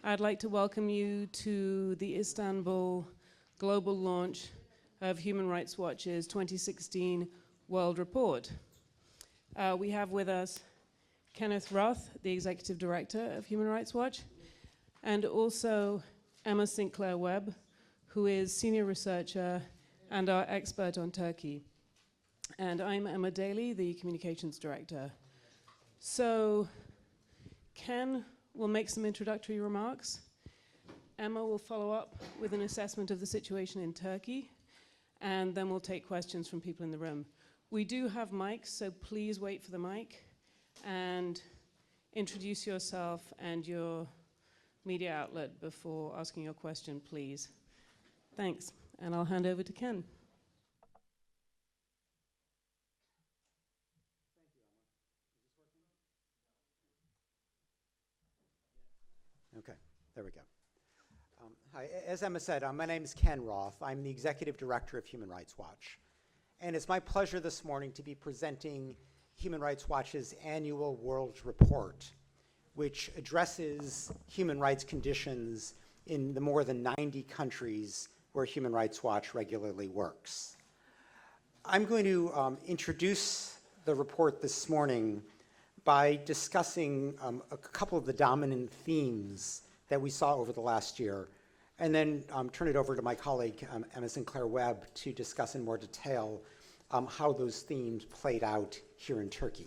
I'd like to welcome you to the Istanbul global launch of Human Rights Watch's 2016 World Report. We have with us Kenneth Roth, the Executive Director of Human Rights Watch, and also Emma Sinclair Webb, who is Senior Researcher and our expert on Turkey. And I'm Emma Daly, the Communications Director. So Ken will make some introductory remarks. Emma will follow up with an assessment of the situation in Turkey, and then we'll take questions from people in the room. We do have mics, so please wait for the mic and introduce yourself and your media outlet before asking your question, please. Thanks, and I'll hand over to Ken. Okay, there we go. Hi, as Emma said, my name is Ken Roth. I'm the Executive Director of Human Rights Watch. And it's my pleasure this morning to be presenting Human Rights Watch's annual World Report, which addresses human rights conditions in the more than 90 countries where Human Rights Watch regularly works. I'm going to introduce the report this morning by discussing a couple of the dominant themes that we saw over the last year, and then turn it over to my colleague, Emma Sinclair Webb, to discuss in more detail how those themes played out here in Turkey.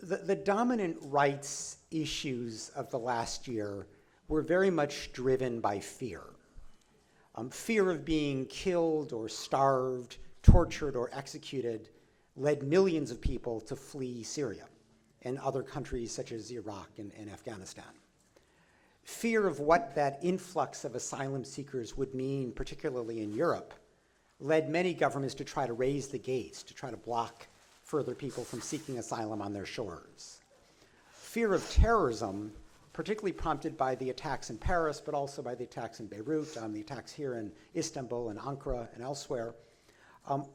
The dominant rights issues of the last year were very much driven by fear. Fear of being killed or starved, tortured or executed led millions of people to flee Syria and other countries such as Iraq and Afghanistan. Fear of what that influx of asylum seekers would mean, particularly in Europe, led many governments to try to raise the gates, to try to block further people from seeking asylum on their shores. Fear of terrorism, particularly prompted by the attacks in Paris, but also by the attacks in Beirut, the attacks here in Istanbul and Ankara and elsewhere,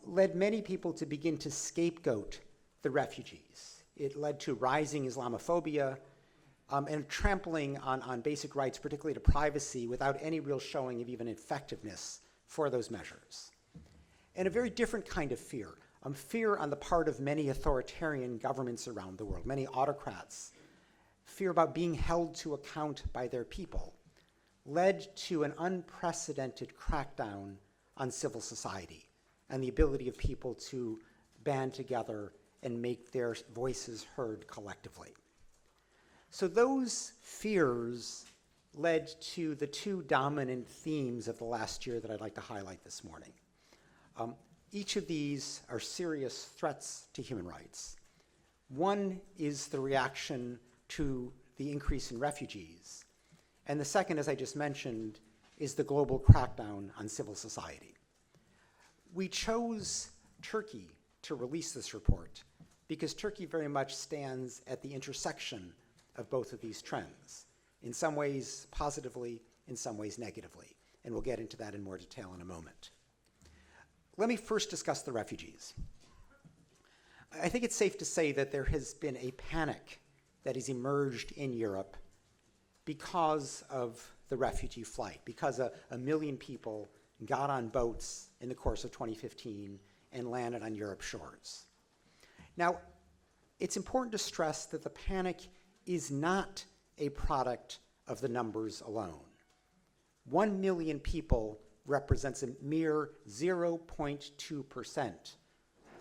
led many people to begin to scapegoat the refugees. It led to rising Islamophobia and trampling on basic rights, particularly to privacy, without any real showing of even effectiveness for those measures. And a very different kind of fear, fear on the part of many authoritarian governments around the world, many autocrats, fear about being held to account by their people, led to an unprecedented crackdown on civil society and the ability of people to band together and make their voices heard collectively. So those fears led to the two dominant themes of the last year that I'd like to highlight this morning. Each of these are serious threats to human rights. One is the reaction to the increase in refugees. And the second, as I just mentioned, is the global crackdown on civil society. We chose Turkey to release this report because Turkey very much stands at the intersection of both of these trends, in some ways positively, in some ways negatively. And we'll get into that in more detail in a moment. Let me first discuss the refugees. I think it's safe to say that there has been a panic that has emerged in Europe because of the refugee flight, because a million people got on boats in the course of 2015 and landed on Europe's shores. Now, it's important to stress that the panic is not a product of the numbers alone. 1 million people represents a mere 0.2%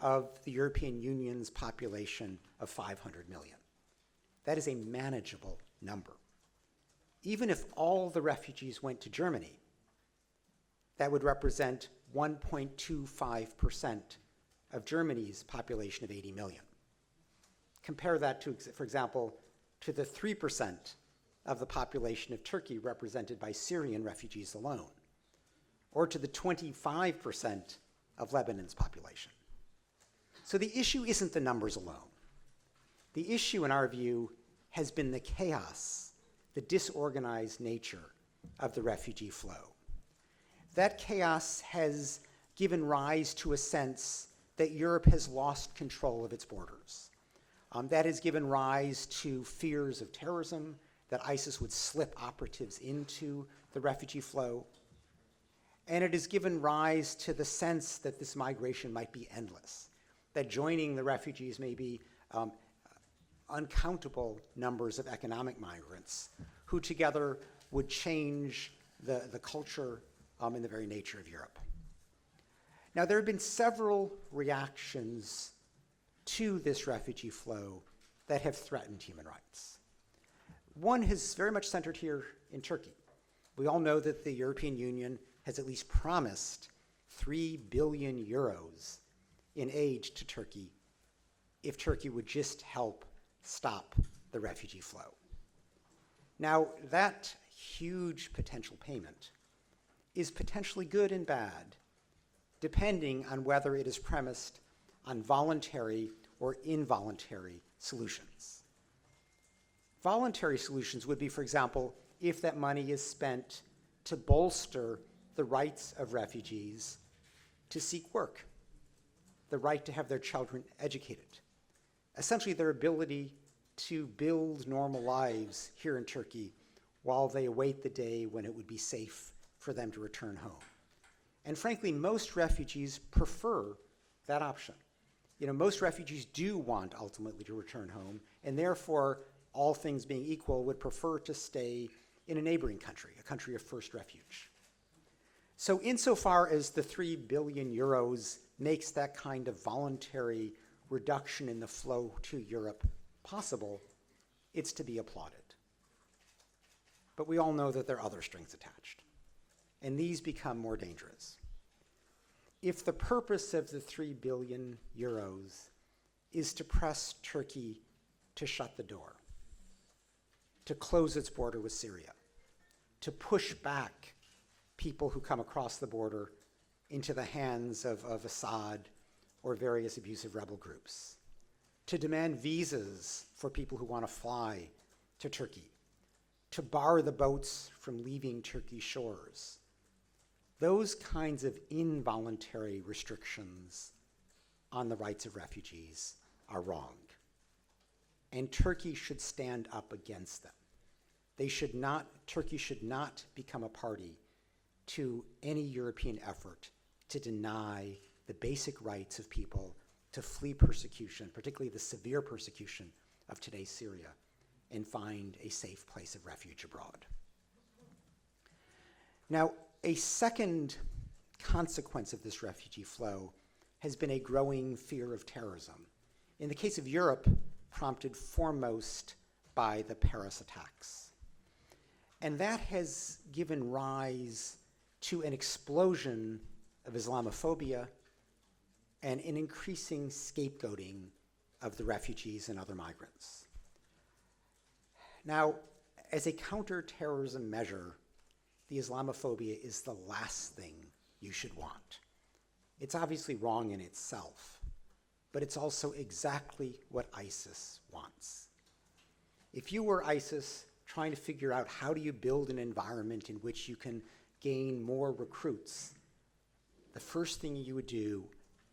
of the European Union's population of 500 million. That is a manageable number. Even if all the refugees went to Germany, that would represent 1.25% of Germany's population of 80 million. Compare that to, for example, to the 3% of the population of Turkey represented by Syrian refugees alone, or to the 25% of Lebanon's population. So the issue isn't the numbers alone. The issue, in our view, has been the chaos, the disorganized nature of the refugee flow. That chaos has given rise to a sense that Europe has lost control of its borders. That has given rise to fears of terrorism, that ISIS would slip operatives into the refugee flow. And it has given rise to the sense that this migration might be endless, that joining the refugees may be uncountable numbers of economic migrants who together would change the culture and the very nature of Europe. Now, there have been several reactions to this refugee flow that have threatened human rights. One has very much centered here in Turkey. We all know that the European Union has at least promised 3 billion euros in aid to Turkey if Turkey would just help stop the refugee flow. Now, that huge potential payment is potentially good and bad, depending on whether it is premised on voluntary or involuntary solutions. Voluntary solutions would be, for example, if that money is spent to bolster the rights of refugees to seek work, the right to have their children educated, essentially their ability to build normal lives here in Turkey while they await the day when it would be safe for them to return home. And frankly, most refugees prefer that option. Most refugees do want ultimately to return home, and therefore, all things being equal, would prefer to stay in a neighboring country, a country of first refuge. So insofar as the 3 billion euros makes that kind of voluntary reduction in the flow to Europe possible, it's to be applauded. But we all know that there are other strings attached, and these become more dangerous. If the purpose of the 3 billion euros is to press Turkey to shut the door, to close its border with Syria, to push back people who come across the border into the hands of Assad or various abusive rebel groups, to demand visas for people who want to fly to Turkey, to bar the boats from leaving Turkey's shores, those kinds of involuntary restrictions on the rights of refugees are wrong. And Turkey should stand up against them. Turkey should not become a party to any European effort to deny the basic rights of people to flee persecution, particularly the severe persecution of today's Syria, and find a safe place of refuge abroad. Now, a second consequence of this refugee flow has been a growing fear of terrorism. In the case of Europe, prompted foremost by the Paris attacks. And that has given rise to an explosion of Islamophobia and an increasing scapegoating of the refugees and other migrants. Now, as a counterterrorism measure, the Islamophobia is the last thing you should want. It's obviously wrong in itself, but it's also exactly what ISIS wants. If you were ISIS trying to figure out how do you build an environment in which you can gain more recruits, the first thing you would do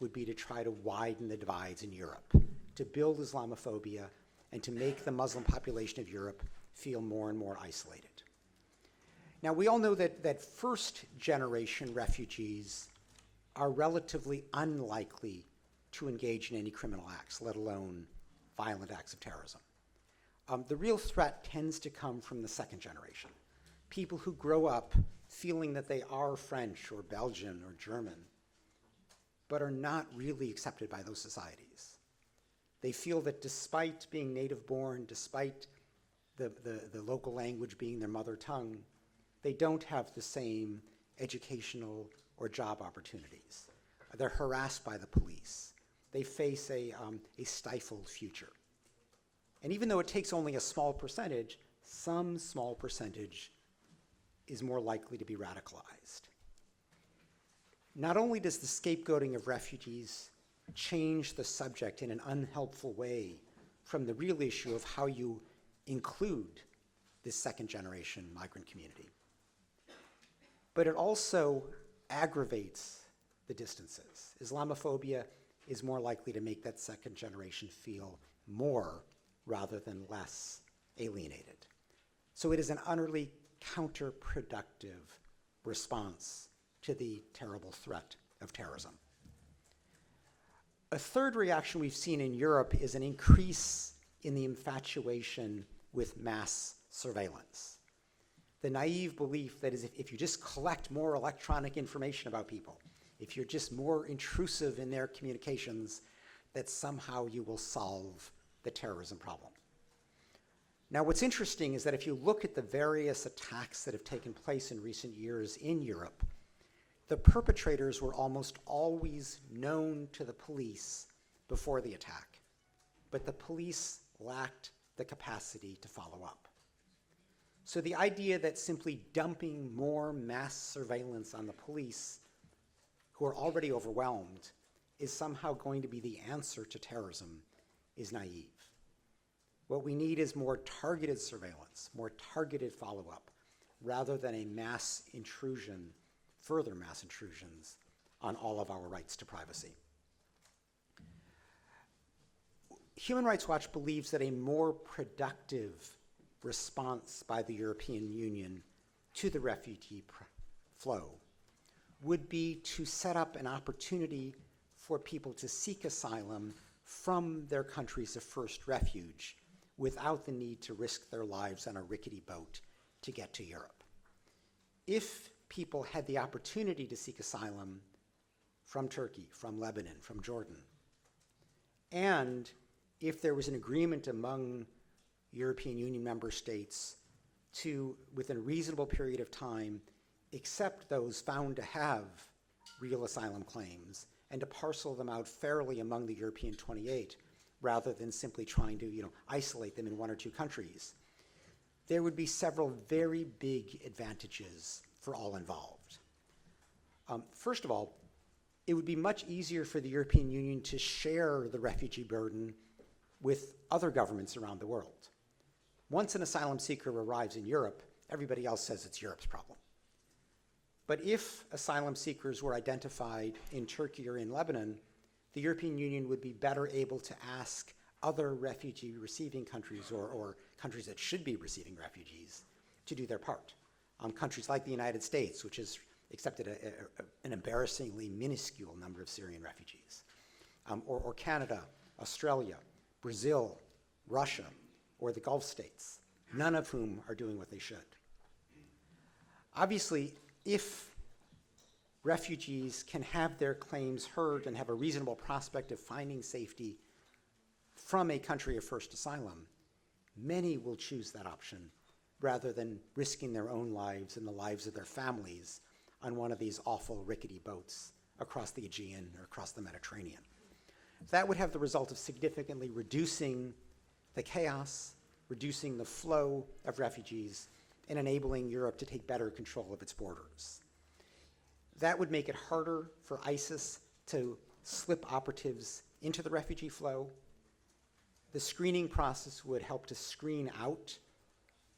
would be to try to widen the divides in Europe, to build Islamophobia and to make the Muslim population of Europe feel more and more isolated. Now, we all know that first-generation refugees are relatively unlikely to engage in any criminal acts, let alone violent acts of terrorism. The real threat tends to come from the second generation, people who grow up feeling that they are French or Belgian or German, but are not really accepted by those societies. They feel that despite being native-born, despite the local language being their mother tongue, they don't have the same educational or job opportunities. They're harassed by the police. They face a stifled future. And even though it takes only a small percentage, some small percentage is more likely to be radicalized. Not only does the scapegoating of refugees change the subject in an unhelpful way from the real issue of how you include this second-generation migrant community, but it also aggravates the distances. Islamophobia is more likely to make that second generation feel more rather than less alienated. So it is an utterly counterproductive response to the terrible threat of terrorism. A third reaction we've seen in Europe is an increase in the infatuation with mass surveillance. The naive belief that is if you just collect more electronic information about people, if you're just more intrusive in their communications, that somehow you will solve the terrorism problem. Now, what's interesting is that if you look at the various attacks that have taken place in recent years in Europe, the perpetrators were almost always known to the police before the attack, but the police lacked the capacity to follow up. So the idea that simply dumping more mass surveillance on the police, who are already overwhelmed, is somehow going to be the answer to terrorism is naive. What we need is more targeted surveillance, more targeted follow-up, rather than a mass intrusion, further mass intrusions on all of our rights to privacy. Human Rights Watch believes that a more productive response by the European Union to the refugee flow would be to set up an opportunity for people to seek asylum from their countries of first refuge without the need to risk their lives on a rickety boat to get to Europe. If people had the opportunity to seek asylum from Turkey, from Lebanon, from Jordan, and if there was an agreement among European Union member states to, within a reasonable period of time, accept those found to have real asylum claims and to parcel them out fairly among the European 28, rather than simply trying to isolate them in one or two countries, there would be several very big advantages for all involved. First of all, it would be much easier for the European Union to share the refugee burden with other governments around the world. Once an asylum seeker arrives in Europe, everybody else says it's Europe's problem. But if asylum seekers were identified in Turkey or in Lebanon, the European Union would be better able to ask other refugee receiving countries or countries that should be receiving refugees to do their part. Countries like the United States, which has accepted an embarrassingly minuscule number of Syrian refugees, or Canada, Australia, Brazil, Russia, or the Gulf states, none of whom are doing what they should. Obviously, if refugees can have their claims heard and have a reasonable prospect of finding safety from a country of first asylum, many will choose that option rather than risking their own lives and the lives of their families on one of these awful rickety boats across the Aegean or across the Mediterranean. That would have the result of significantly reducing the chaos, reducing the flow of refugees, and enabling Europe to take better control of its borders. That would make it harder for ISIS to slip operatives into the refugee flow. The screening process would help to screen out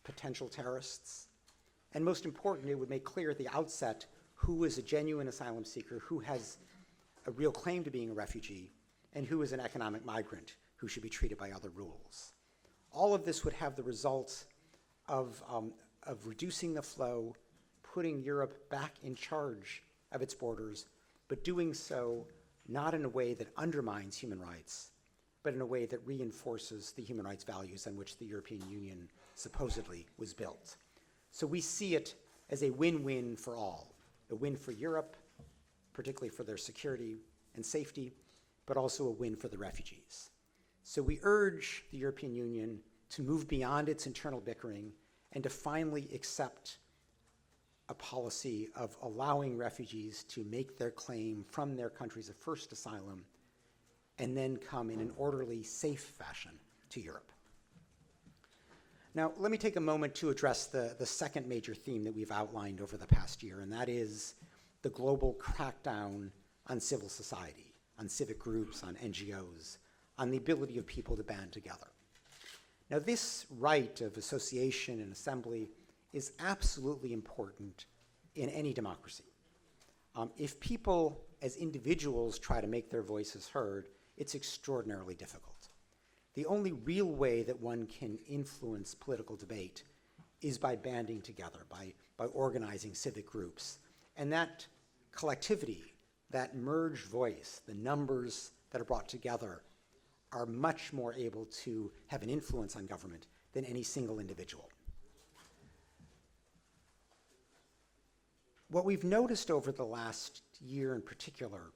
potential terrorists. And most important, it would make clear at the outset who is a genuine asylum seeker, who has a real claim to being a refugee, and who is an economic migrant who should be treated by other rules. All of this would have the result of reducing the flow, putting Europe back in charge of its borders, but doing so not in a way that undermines human rights, but in a way that reinforces the human rights values on which the European Union supposedly was built. So we see it as a win-win for all, a win for Europe, particularly for their security and safety, but also a win for the refugees. So we urge the European Union to move beyond its internal bickering and to finally accept a policy of allowing refugees to make their claim from their countries of first asylum and then come in an orderly, safe fashion to Europe. Now, let me take a moment to address the second major theme that we've outlined over the past year, and that is the global crackdown on civil society, on civic groups, on NGOs, on the ability of people to band together. Now, this right of association and assembly is absolutely important in any democracy. If people as individuals try to make their voices heard, it's extraordinarily difficult. The only real way that one can influence political debate is by banding together, by organizing civic groups. And that collectivity, that merged voice, the numbers that are brought together are much more able to have an influence on government than any single individual. What we've noticed over the last year in particular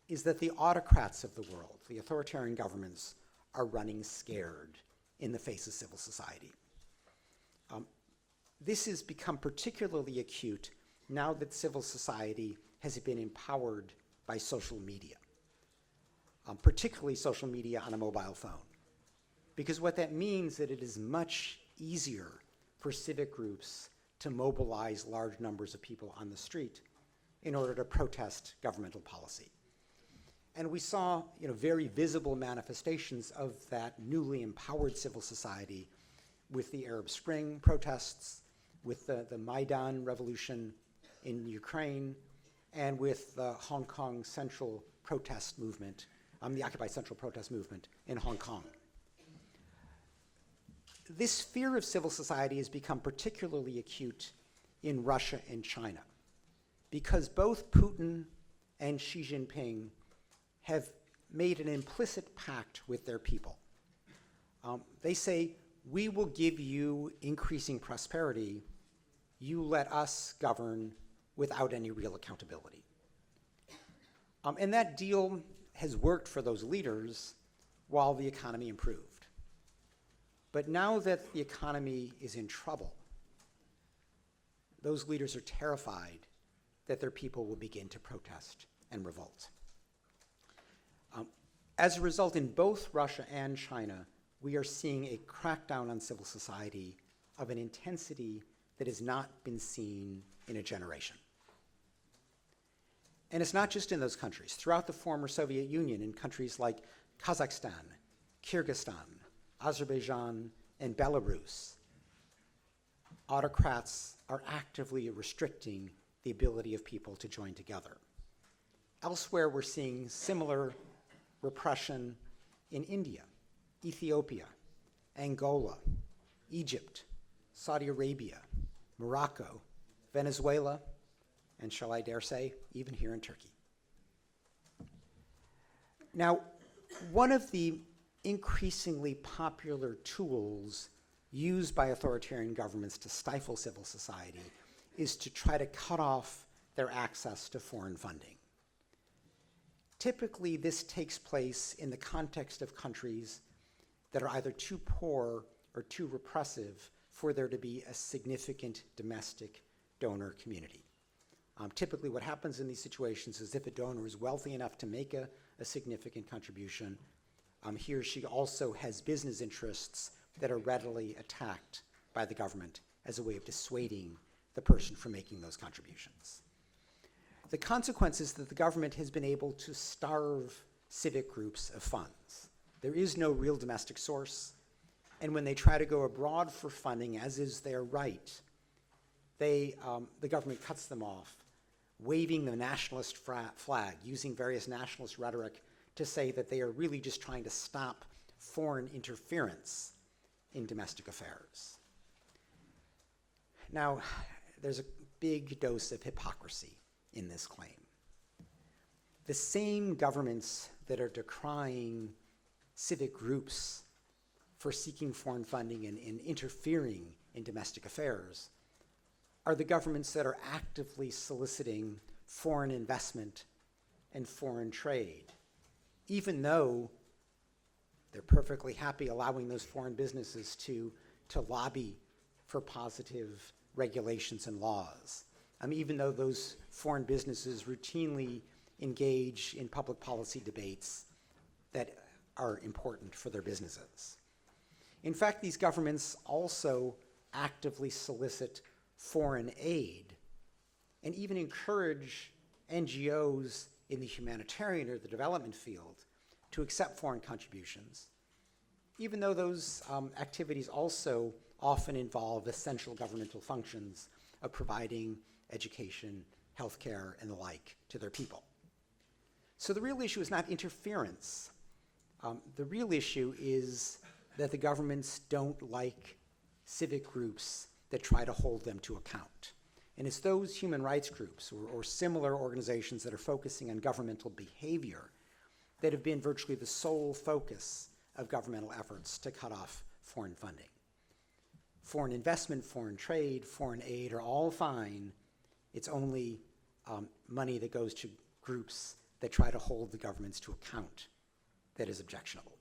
is that the autocrats of the world, the authoritarian governments, are running scared in the face of civil society. This has become particularly acute now that civil society has been empowered by social media, particularly social media on a mobile phone. Because what that means is that it is much easier for civic groups to mobilize large numbers of people on the street in order to protest governmental policy. And we saw very visible manifestations of that newly empowered civil society with the Arab Spring protests, with the Maidan revolution in Ukraine, and with the Hong Kong Central protest movement, the Occupy Central protest movement in Hong Kong. This fear of civil society has become particularly acute in Russia and China, because both Putin and Xi Jinping have made an implicit pact with their people. They say, we will give you increasing prosperity, you let us govern without any real accountability. And that deal has worked for those leaders while the economy improved. But now that the economy is in trouble, those leaders are terrified that their people will begin to protest and revolt. As a result, in both Russia and China, we are seeing a crackdown on civil society of an intensity that has not been seen in a generation. And it's not just in those countries. Throughout the former Soviet Union, in countries like Kazakhstan, Kyrgyzstan, Azerbaijan, and Belarus, autocrats are actively restricting the ability of people to join together. Elsewhere, we're seeing similar repression in India, Ethiopia, Angola, Egypt, Saudi Arabia, Morocco, Venezuela, and shall I dare say, even here in Turkey. Now, one of the increasingly popular tools used by authoritarian governments to stifle civil society is to try to cut off their access to foreign funding. Typically, this takes place in the context of countries that are either too poor or too repressive for there to be a significant domestic donor community. Typically, what happens in these situations is if a donor is wealthy enough to make a significant contribution, he or she also has business interests that are readily attacked by the government as a way of dissuading the person from making those contributions. The consequence is that the government has been able to starve civic groups of funds. There is no real domestic source, and when they try to go abroad for funding, as is their right, the government cuts them off, waving the nationalist flag, using various nationalist rhetoric to say that they are really just trying to stop foreign interference in domestic affairs. Now, there's a big dose of hypocrisy in this claim. The same governments that are decrying civic groups for seeking foreign funding and interfering in domestic affairs are the governments that are actively soliciting foreign investment and foreign trade, even though they're perfectly happy allowing those foreign businesses to lobby for positive regulations and laws, even though those foreign businesses routinely engage in public policy debates that are important for their businesses. In fact, these governments also actively solicit foreign aid and even encourage NGOs in the humanitarian or the development field to accept foreign contributions, even though those activities also often involve essential governmental functions of providing education, healthcare, and the like to their people. So the real issue is not interference. The real issue is that the governments don't like civic groups that try to hold them to account. And it's those human rights groups or similar organizations that are focusing on governmental behavior that have been virtually the sole focus of governmental efforts to cut off foreign funding. Foreign investment, foreign trade, foreign aid are all fine. It's only money that goes to groups that try to hold the governments to account that is objectionable.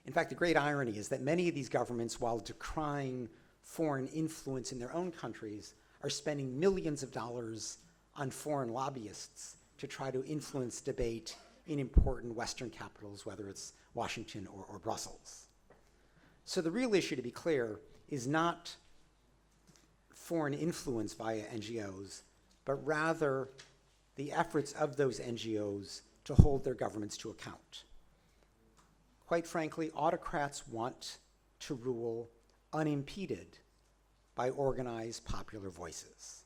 In fact, the great irony is that many of these governments, while decrying foreign influence in their own countries, are spending millions of dollars on foreign lobbyists to try to influence debate in important Western capitals, whether it's Washington or Brussels. So the real issue, to be clear, is not foreign influence via NGOs, but rather the efforts of those NGOs to hold their governments to account. Quite frankly, autocrats want to rule unimpeded by organized popular voices.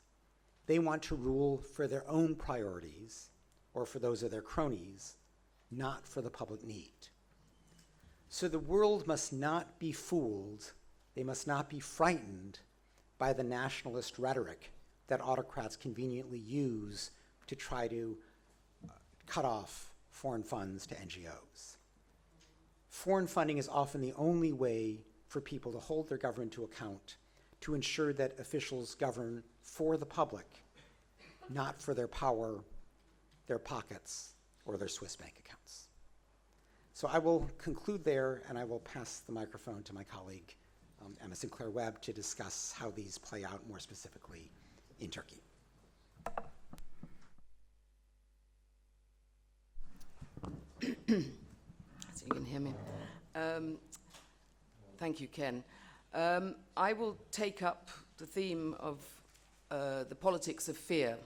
They want to rule for their own priorities or for those of their cronies, not for the public need. So the world must not be fooled, they must not be frightened by the nationalist rhetoric that autocrats conveniently use to try to cut off foreign funds to NGOs. Foreign funding is often the only way for people to hold their government to account, to ensure that officials govern for the public, not for their power, their pockets, or their Swiss bank accounts. So I will conclude there, and I will pass the microphone to my colleague, Emma Sinclair Webb, to discuss how these play out more specifically in Turkey. So you can hear me. Thank you, Ken. I will take up the theme of the politics of fear.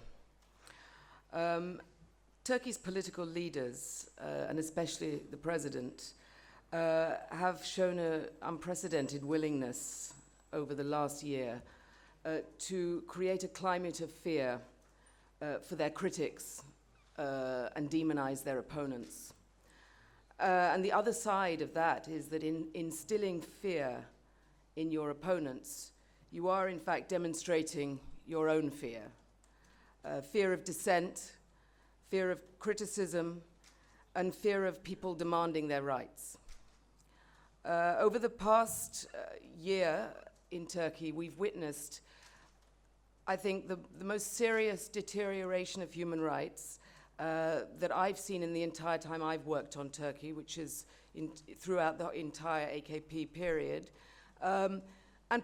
Turkey's political leaders, and especially the president, have shown an unprecedented willingness over the last year to create a climate of fear for their critics and demonize their opponents. And the other side of that is that in instilling fear in your opponents, you are in fact demonstrating your own fear. Fear of dissent, fear of criticism, and fear of people demanding their rights. Over the past year in Turkey, we've witnessed, I think, the most serious deterioration of human rights that I've seen in the entire time I've worked on Turkey, which is throughout the entire AKP period, and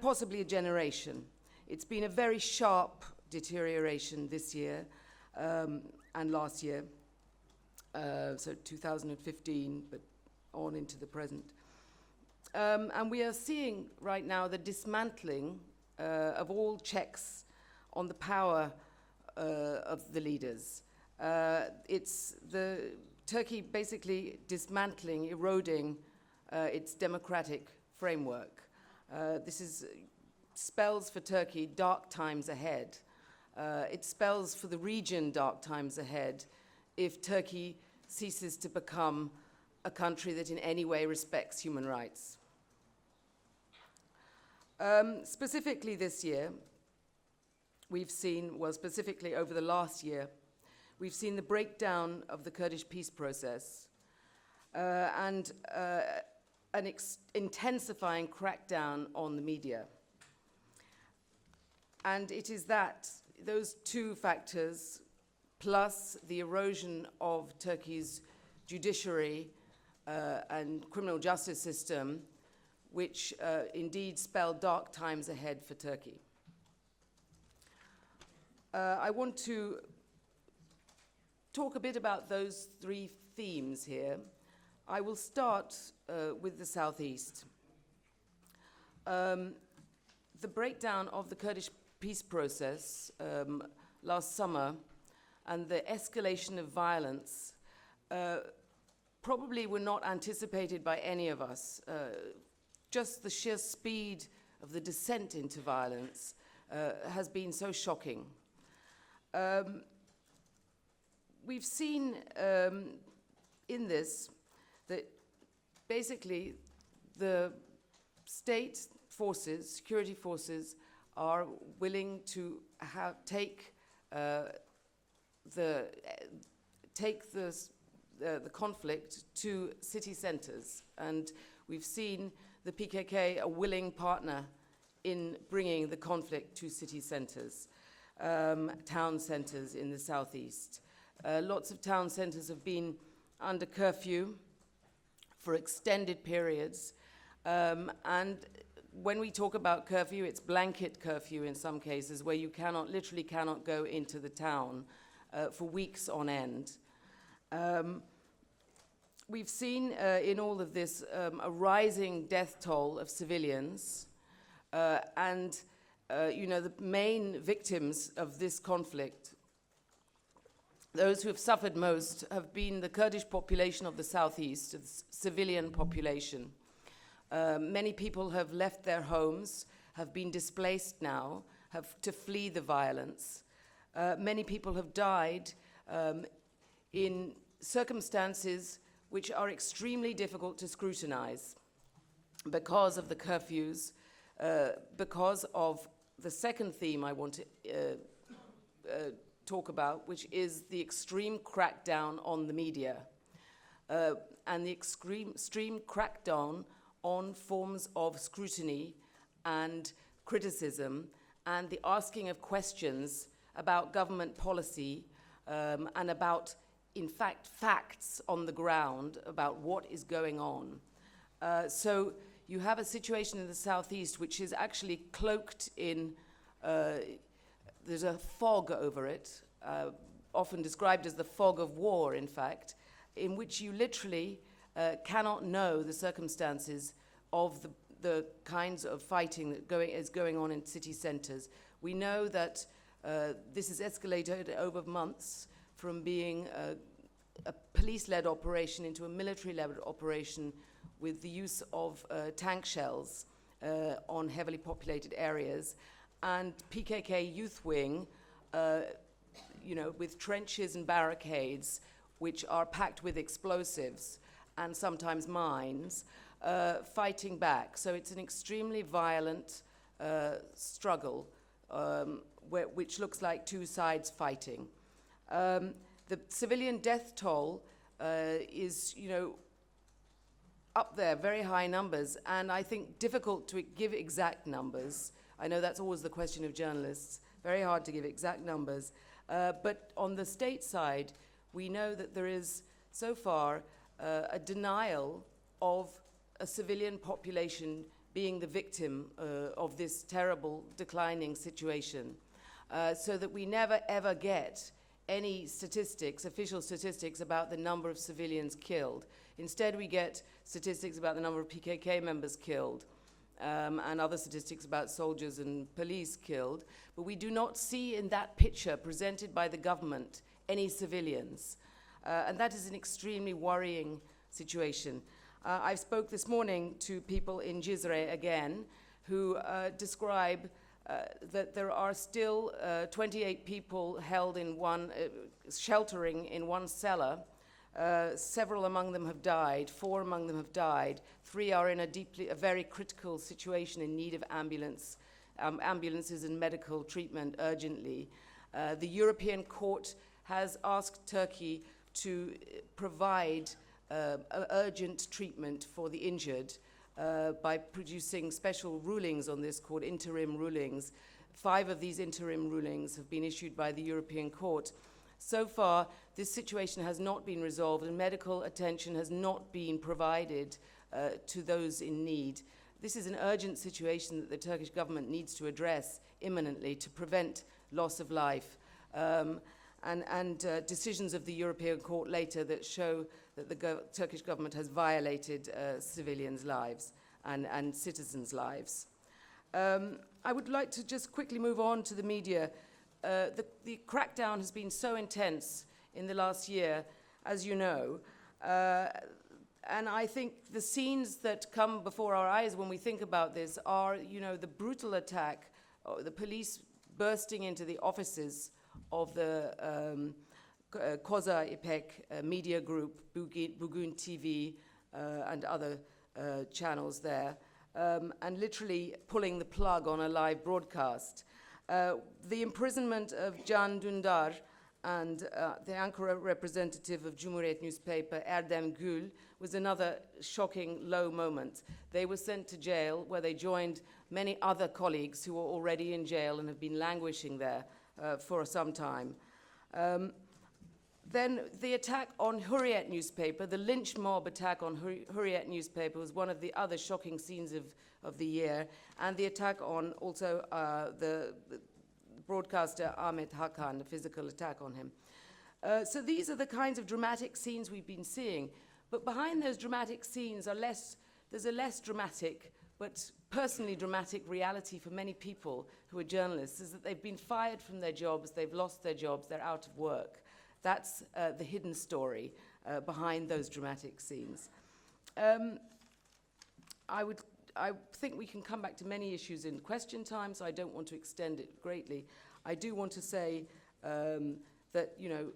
possibly a generation. It's been a very sharp deterioration this year and last year, so 2015, but on into the present. And we are seeing right now the dismantling of all checks on the power of the leaders. It's the Turkey basically dismantling, eroding its democratic framework. This spells for Turkey dark times ahead. It spells for the region dark times ahead if Turkey ceases to become a country that in any way respects human rights. Specifically this year, we've seen, well, specifically over the last year, we've seen the breakdown of the Kurdish peace process and an intensifying crackdown on the media. And it is those two factors, plus the erosion of Turkey's judiciary and criminal justice system, which indeed spell dark times ahead for Turkey. I want to talk a bit about those three themes here. I will start with the southeast. The breakdown of the Kurdish peace process last summer and the escalation of violence probably were not anticipated by any of us. Just the sheer speed of the descent into violence has been so shocking. We've seen in this that basically the state, forces, security forces, are willing to take the conflict to city centers. And we've seen the PKK a willing partner in bringing the conflict to city centers, town centers in the southeast. Lots of town centers have been under curfew for extended periods. And when we talk about curfew, it's blanket curfew in some cases, where you literally cannot go into the town for weeks on end. We've seen in all of this a rising death toll of civilians, and the main victims of this conflict, those who have suffered most, have been the Kurdish population of the southeast, the civilian population. Many people have left their homes, have been displaced now, have to flee the violence. Many people have died in circumstances which are extremely difficult to scrutinize because of the curfews, because of the second theme I want to talk about, which is the extreme crackdown on the media and the extreme crackdown on forms of scrutiny and criticism and the asking of questions about government policy and about, in fact, facts on the ground about what is going on. So you have a situation in the southeast which is actually cloaked in, there's a fog over it, often described as the fog of war, in fact, in which you literally cannot know the circumstances of the kinds of fighting that is going on in city centers. We know that this has escalated over months from being a police-led operation into a military-led operation with the use of tank shells on heavily populated areas, and PKK youth wing, with trenches and barricades which are packed with explosives and sometimes mines, fighting back. So it's an extremely violent struggle which looks like two sides fighting. The civilian death toll is, up there, very high numbers, and I think difficult to give exact numbers. I know that's always the question of journalists, very hard to give exact numbers. But on the state side, we know that there is, so far, a denial of a civilian population being the victim of this terrible declining situation, so that we never ever get any statistics, official statistics about the number of civilians killed. Instead, we get statistics about the number of PKK members killed and other statistics about soldiers and police killed, but we do not see in that picture presented by the government any civilians. And that is an extremely worrying situation. I spoke this morning to people in Cizre again who describe that there are still 28 people held in sheltering in one cellar. Several among them have died, 4 among them have died, 3 are in a very critical situation in need of ambulances and medical treatment urgently. The European Court has asked Turkey to provide urgent treatment for the injured by producing special rulings on this called interim rulings. 5 of these interim rulings have been issued by the European Court. So far, this situation has not been resolved and medical attention has not been provided to those in need. This is an urgent situation that the Turkish government needs to address imminently to prevent loss of life. And decisions of the European Court later that show that the Turkish government has violated civilians' lives and citizens' lives. I would like to just quickly move on to the media. The crackdown has been so intense in the last year, as you know, and I think the scenes that come before our eyes when we think about this are, the brutal attack, the police bursting into the offices of the Koza İpek media group, Bugün TV, and other channels there, and literally pulling the plug on a live broadcast. The imprisonment of Can Dündar and the Ankara representative of Cumhuriyet newspaper, Erdem Gül, was another shocking low moment. They were sent to jail where they joined many other colleagues who were already in jail and have been languishing there for some time. Then the attack on Hürriyet newspaper, the lynch mob attack on Hürriyet newspaper was one of the other shocking scenes of the year, and the attack on also the broadcaster Ahmet Hakan, the physical attack on him. So these are the kinds of dramatic scenes we've been seeing, but behind those dramatic scenes there's a less dramatic but personally dramatic reality for many people who are journalists, is that they've been fired from their jobs, they've lost their jobs, they're out of work. That's the hidden story behind those dramatic scenes. I think we can come back to many issues in question time, so I don't want to extend it greatly. I do want to say that, you know,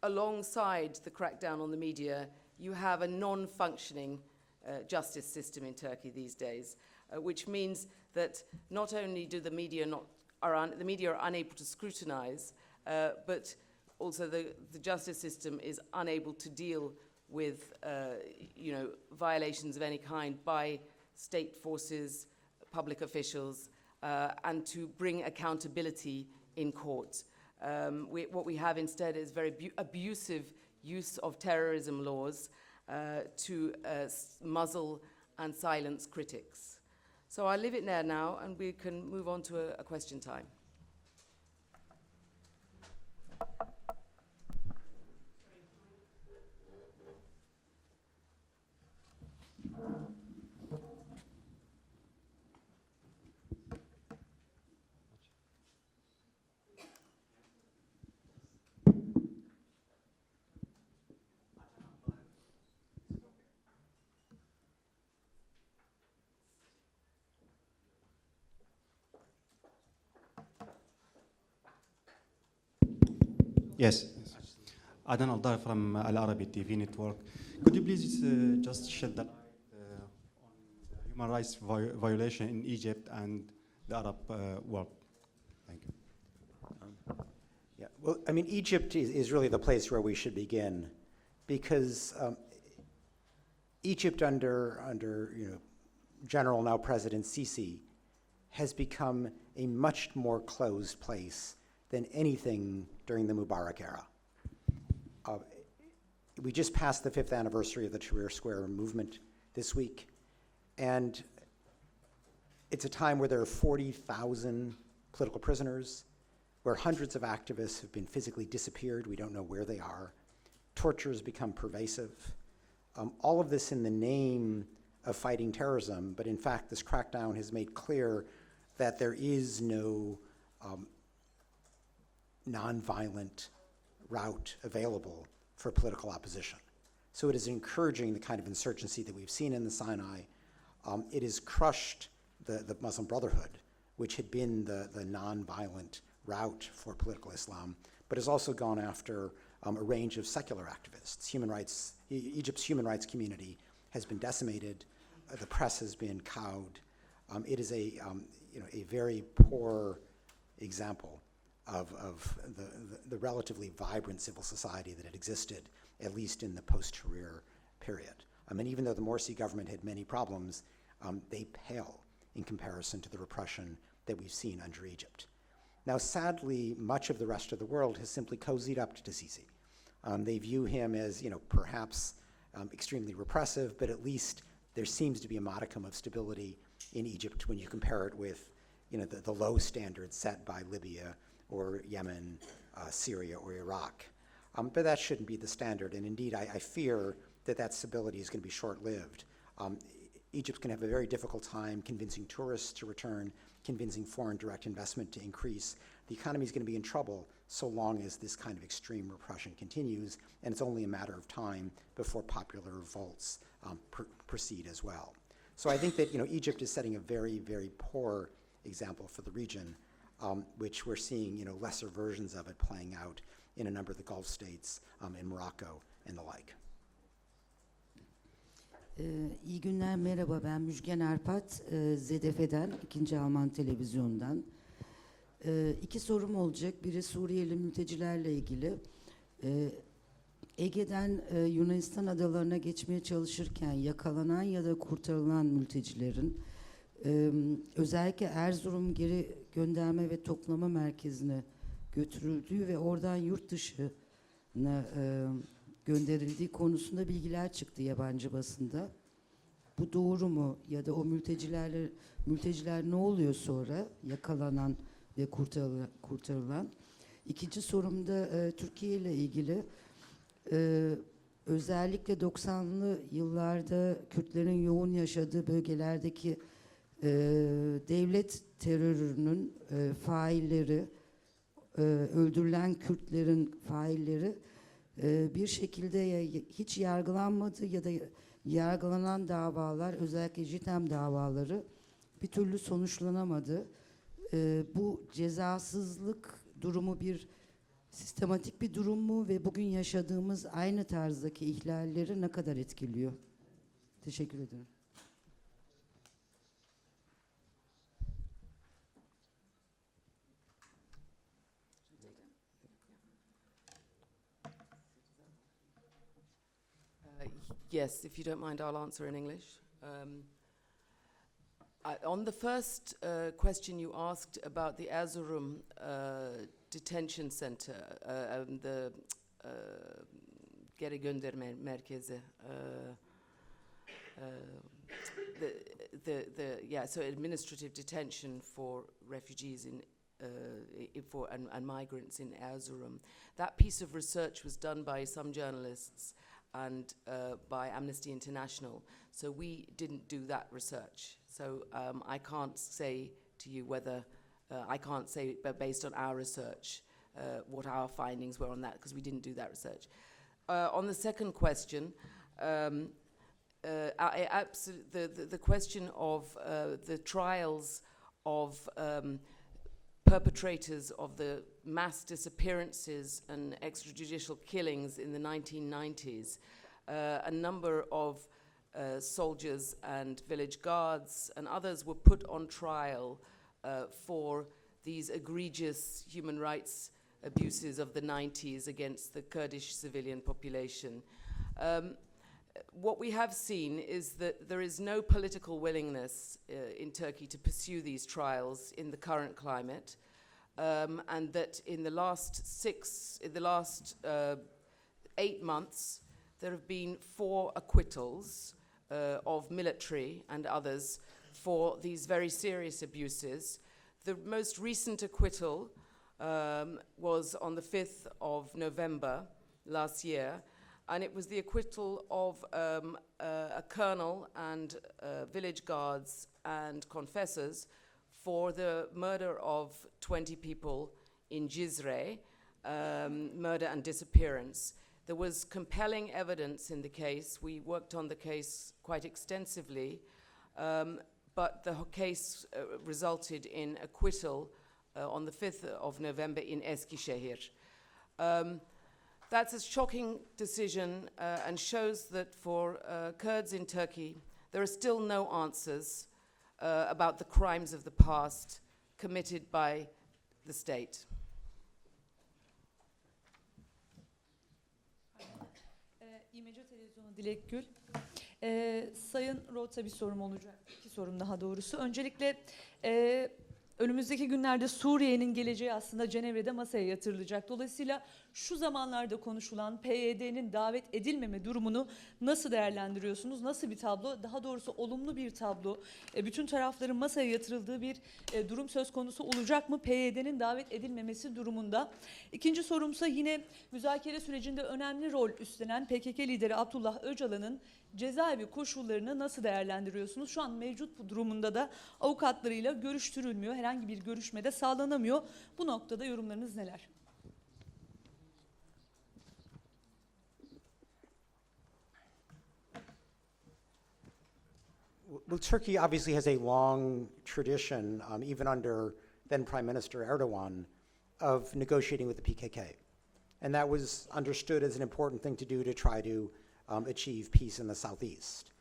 alongside the crackdown on the media, you have a non-functioning justice system in Turkey these days, which means that not only do the media are unable to scrutinize, but also the justice system is unable to deal with you know, violations of any kind by state forces, public officials, and to bring accountability in court. What we have instead is very abusive use of terrorism laws to muzzle and silence critics. So I'll leave it there now, and we can move on to a question time. Yes. Adan Aldar from Al Arabi TV network. Could you please just shed the light on the human rights violation in Egypt and the Arab world? Thank you. Yeah, well, I mean, Egypt is really the place where we should begin, because Egypt under you know, General, now President Sisi, has become a much more closed place than anything during the Mubarak era. We just passed the 5th anniversary of the Tahrir Square movement this week, and it's a time where there are 40,000 political prisoners, where hundreds of activists have been physically disappeared. We don't know where they are. Torture has become pervasive. All of this in the name of fighting terrorism, but in fact, this crackdown has made clear that there is no nonviolent route available for political opposition. So it is encouraging the kind of insurgency that we've seen in the Sinai. It has crushed the Muslim Brotherhood, which had been the nonviolent route for political Islam, but has also gone after a range of secular activists. Human rights, Egypt's human rights community has been decimated. The press has been cowed. It is a very poor example of the relatively vibrant civil society that had existed, at least in the post-Tahrir period. I mean, even though the Morsi government had many problems, they pale in comparison to the repression that we've seen under Egypt. Now, sadly, much of the rest of the world has simply cozied up to Sisi. They view him as, perhaps extremely repressive, but at least there seems to be a modicum of stability in Egypt when you compare it with, the low standards set by Libya or Yemen, Syria, or Iraq. But that shouldn't be the standard, and indeed, I fear that stability is going to be short-lived. Egypt's going to have a very difficult time convincing tourists to return, convincing foreign direct investment to increase. The economy is going to be in trouble so long as this kind of extreme repression continues, and it's only a matter of time before popular revolts proceed as well. So I think that Egypt is setting a very, very poor example for the region, which we're seeing lesser versions of it playing out in a number of the Gulf states, in Morocco and the like. İyi günler, merhaba. Ben Müjgan Arpat, ZDF'den, 2. Alman Televizyonu'ndan. 2 sorum olacak. Biri Suriyeli mültecilerle ilgili. Ege'den Yunanistan adalarına geçmeye çalışırken yakalanan ya da kurtarılan mültecilerin özellikle Erzurum geri gönderme ve toplama merkezine götürüldüğü ve oradan yurt dışına gönderildiği konusunda bilgiler çıktı yabancı basında. Bu doğru mu? Ya da o mülteciler ne oluyor sonra yakalanan ve kurtarılan? İkinci sorum da Türkiye ile ilgili. Özellikle 90'lı yıllarda Kürtlerin yoğun yaşadığı bölgelerdeki devlet terörünün failleri, öldürülen Kürtlerin failleri bir şekilde hiç yargılanmadı ya da yargılanan davalar, özellikle JITEM davaları bir türlü sonuçlanamadı. Bu cezasızlık durumu bir sistematik bir durum mu ve bugün yaşadığımız aynı tarzdaki ihlalleri ne kadar etkiliyor? Teşekkür ederim. Yes, if you don't mind, I'll answer in English. On the first question you asked about the Erzurum detention center, the geri gönderme merkezi, so administrative detention for refugees and migrants in Erzurum. That piece of research was done by some journalists and by Amnesty International. So we didn't do that research. So I can't say to you whether, I can't say based on our research what our findings were on that, because we didn't do that research. On the second question, the question of the trials of perpetrators of the mass disappearances and extrajudicial killings in the 1990s. A number of soldiers and village guards and others were put on trial for these egregious human rights abuses of the 90s against the Kurdish civilian population. What we have seen is that there is no political willingness in Turkey to pursue these trials in the current climate, and that in the last 8 months, there have been 4 acquittals of military and others for these very serious abuses. The most recent acquittal was on the 5th of November last year, and it was the acquittal of a colonel and village guards and confessors for the murder of 20 people in Cizre, murder and disappearance. There was compelling evidence in the case. We worked on the case quite extensively, but the case resulted in acquittal on the 5th of November in Eskişehir. That's a shocking decision and shows that for Kurds in Turkey, there are still no answers about the crimes of the past committed by the state. İmece Televizyonu Dilek Gül. Sayın Roth'a bir sorum olacak. 2 sorum daha doğrusu. Öncelikle önümüzdeki günlerde Suriye'nin geleceği aslında Cenevre'de masaya yatırılacak. Dolayısıyla şu zamanlarda konuşulan PYD'nin davet edilmeme durumunu nasıl değerlendiriyorsunuz? Nasıl bir tablo? Daha doğrusu olumlu bir tablo. Bütün tarafların masaya yatırıldığı bir durum söz konusu olacak mı PYD'nin davet edilmemesi durumunda? İkinci sorumsa yine müzakere sürecinde önemli rol üstlenen PKK lideri Abdullah Öcalan'ın cezaevi koşullarını nasıl değerlendiriyorsunuz? Şu an mevcut durumunda da avukatlarıyla görüştürülmüyor. Herhangi bir görüşme de sağlanamıyor. Bu noktada yorumlarınız neler? Well, Turkey obviously has a long tradition, even under then Prime Minister Erdogan, of negotiating with the PKK. And that was understood as an important thing to do to try to achieve peace in the southeast.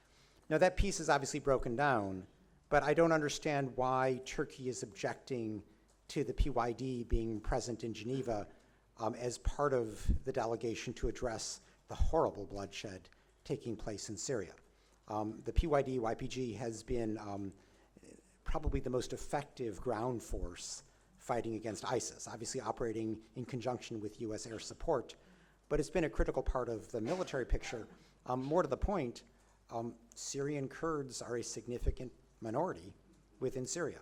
Now, that piece is obviously broken down, but I don't understand why Turkey is objecting to the PYD being present in Geneva as part of the delegation to address the horrible bloodshed taking place in Syria. The PYD-YPG has been probably the most effective ground force fighting against ISIS, obviously operating in conjunction with US air support, but it's been a critical part of the military picture. More to the point, Syrian Kurds are a significant minority within Syria.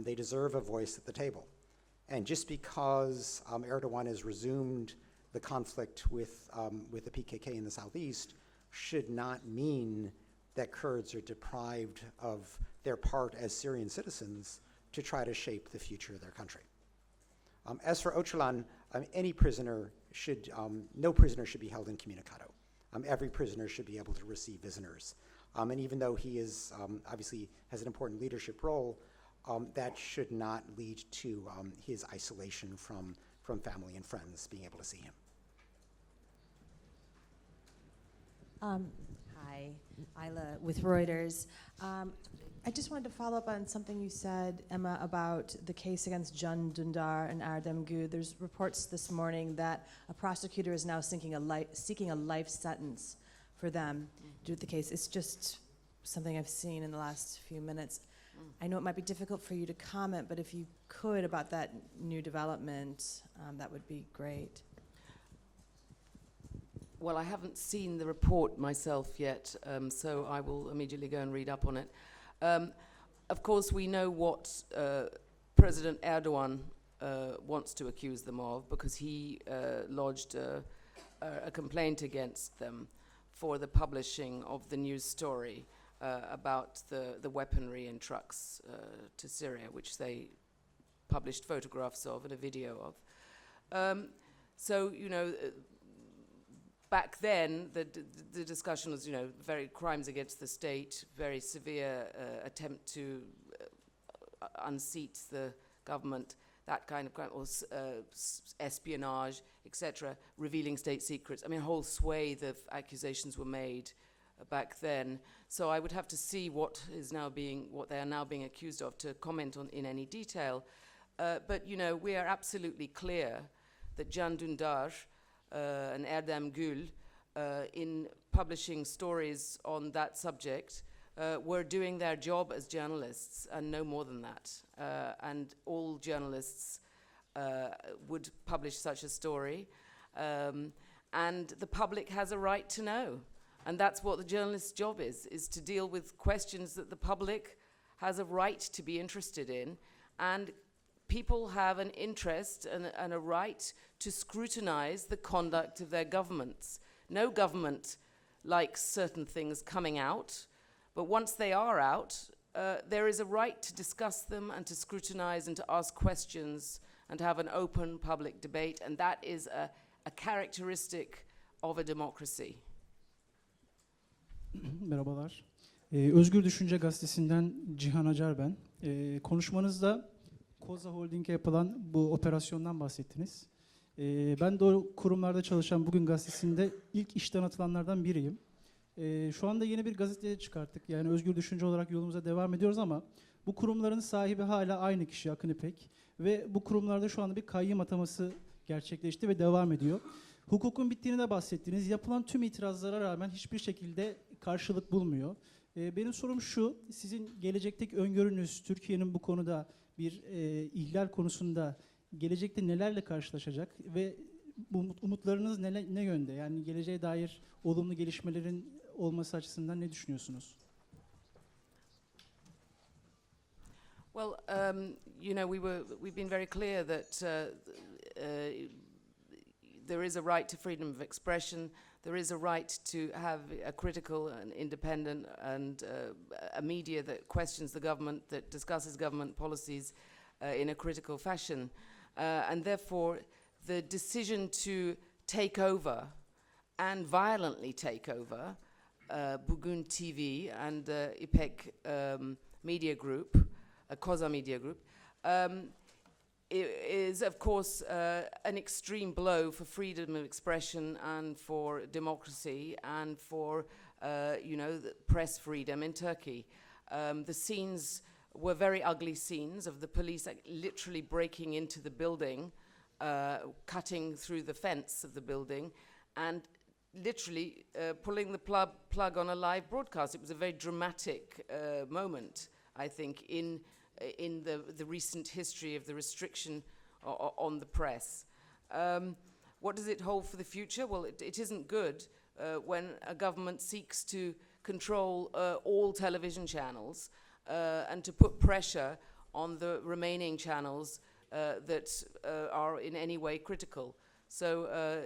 They deserve a voice at the table. And just because Erdogan has resumed the conflict with the PKK in the southeast should not mean that Kurds are deprived of their part as Syrian citizens to try to shape the future of their country. As for Öcalan, any prisoner should, no prisoner should be held incommunicado. Every prisoner should be able to receive visitors. And even though he is obviously has an important leadership role, that should not lead to his isolation from family and friends being able to see him. Hi, Isla with Reuters. I just wanted to follow up on something you said, Emma, about the case against Can Dündar and Erdem Gül. There's reports this morning that a prosecutor is now seeking a life sentence for them due to the case. It's just something I've seen in the last few minutes. I know it might be difficult for you to comment, but if you could about that new development, that would be great. Well, I haven't seen the report myself yet, so I will immediately go and read up on it. Of course, we know what President Erdogan wants to accuse them of, because he lodged a complaint against them for the publishing of the news story about the weaponry in trucks to Syria, which they published photographs of and a video of. So, you know, back then, the discussion was, you know, very crimes against the state, very severe attempt to unseat the government, that kind of crime, or espionage, etc., revealing state secrets. I mean, a whole swathe of accusations were made back then. So I would have to see what they are now being accused of to comment on in any detail. But, you know, we are absolutely clear that Can Dündar and Erdem Gül, in publishing stories on that subject, were doing their job as journalists and no more than that. And all journalists would publish such a story. And the public has a right to know. And that's what the journalist's job is to deal with questions that the public has a right to be interested in. And people have an interest and a right to scrutinize the conduct of their governments. No government likes certain things coming out, but once they are out, there is a right to discuss them and to scrutinize and to ask questions and to have an open public debate, and that is a characteristic of a democracy. Merhabalar. Özgür Düşünce Gazetesi'nden Cihan Acar ben. Konuşmanızda Koza Holding'e yapılan bu operasyondan bahsettiniz. Ben de o kurumlarda çalışan Bugün Gazetesi'nde ilk işten atılanlardan biriyim. Şu anda yeni bir gazete çıkarttık. Yani özgür düşünce olarak yolumuza devam ediyoruz ama bu kurumların sahibi hala aynı kişi Akın İpek. Ve bu kurumlarda şu anda bir kayyım ataması gerçekleşti ve devam ediyor. Hukukun bittiğini de bahsettiniz. Yapılan tüm itirazlara rağmen hiçbir şekilde karşılık bulmuyor. Benim sorum şu, sizin gelecekteki öngörünüz Türkiye'nin bu konuda bir ihlal konusunda gelecekte nelerle karşılaşacak ve bu umutlarınız ne yönde? Yani geleceğe dair olumlu gelişmelerin olması açısından ne düşünüyorsunuz? Well, you know, we've been very clear that there is a right to freedom of expression. There is a right to have a critical and independent and a media that questions the government, that discusses government policies in a critical fashion. And therefore, the decision to take over and violently take over Bugün TV and İpek Media Group, Koza Media Group, is of course an extreme blow for freedom of expression and for democracy and for you know, the press freedom in Turkey. The scenes were very ugly scenes of the police literally breaking into the building, cutting through the fence of the building, and literally pulling the plug on a live broadcast. It was a very dramatic moment, I think, in the recent history of the restriction on the press. What does it hold for the future? Well, it isn't good when a government seeks to control all television channels and to put pressure on the remaining channels that are in any way critical. So,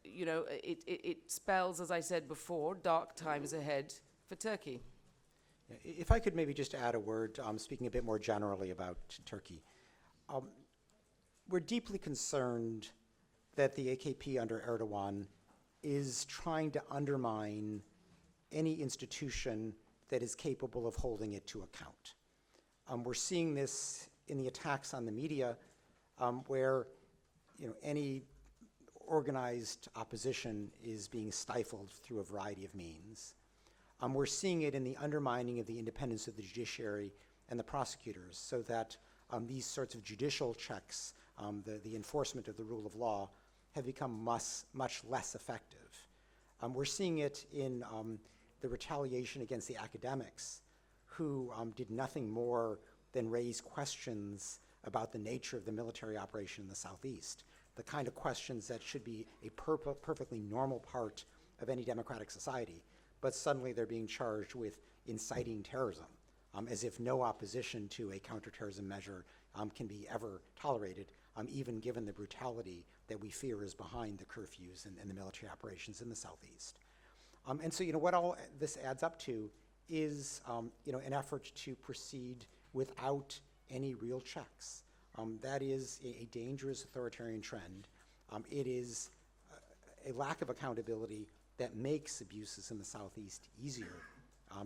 you know, it spells, as I said before, dark times ahead for Turkey. If I could maybe just add a word, speaking a bit more generally about Turkey. We're deeply concerned that the AKP under Erdogan is trying to undermine any institution that is capable of holding it to account. We're seeing this in the attacks on the media, where, you know, any organized opposition is being stifled through a variety of means. We're seeing it in the undermining of the independence of the judiciary and the prosecutors, so that these sorts of judicial checks, the enforcement of the rule of law, have become much less effective. We're seeing it in the retaliation against the academics who did nothing more than raise questions about the nature of the military operation in the Southeast, the kind of questions that should be a perfectly normal part of any democratic society, but suddenly they're being charged with inciting terrorism, as if no opposition to a counterterrorism measure can be ever tolerated, even given the brutality that we fear is behind the curfews and the military operations in the Southeast. And so, you know, what all this adds up to is, you know, an effort to proceed without any real checks. That is a dangerous authoritarian trend. It is a lack of accountability that makes abuses in the Southeast easier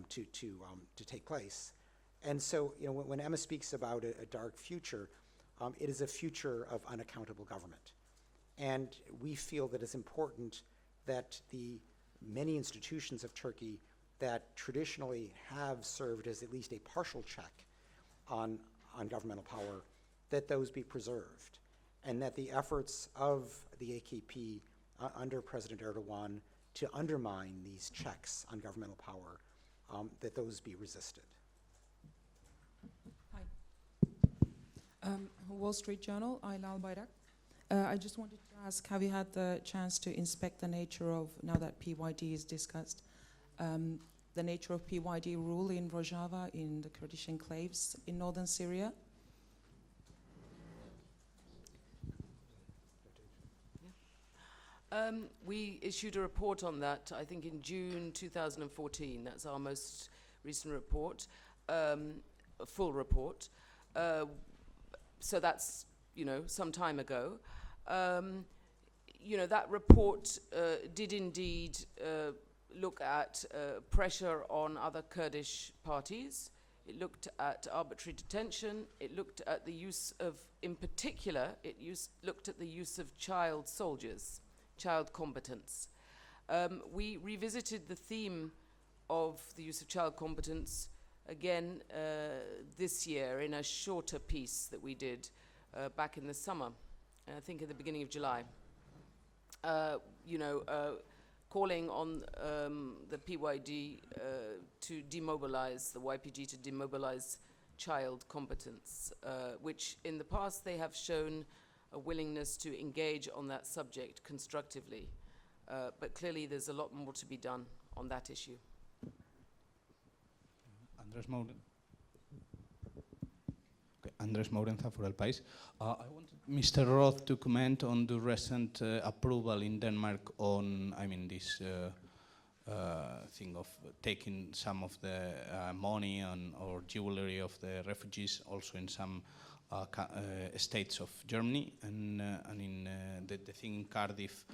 to take place. And so, you know, when Emma speaks about a dark future, it is a future of unaccountable government. And we feel that it's important that the many institutions of Turkey that traditionally have served as at least a partial check on governmental power, that those be preserved, and that the efforts of the AKP under President Erdogan to undermine these checks on governmental power, that those be resisted. Hi. Wall Street Journal, Aylal Bayrak. I just wanted to ask, have you had the chance to inspect the nature of, now that PYD is discussed, the nature of PYD rule in Rojava, in the Kurdish enclaves in northern Syria? We issued a report on that, I think, in June 2014. That's our most recent report, a full report. So that's, you know, some time ago. You know, that report did indeed look at pressure on other Kurdish parties. It looked at arbitrary detention. It looked at the use of, in particular, looked at the use of child soldiers, child combatants. We revisited the theme of the use of child combatants again this year in a shorter piece that we did back in the summer, I think at the beginning of July. You know, calling on the PYD to demobilize, the YPG to demobilize child combatants, which in the past they have shown a willingness to engage on that subject constructively. But clearly there's a lot more to be done on that issue. Andrés Mourenza for El País. I wanted Mr. Roth to comment on the recent approval in Denmark on, I mean, this thing of taking some of the money or jewelry of the refugees, also in some states of Germany, and in the thing in Cardiff,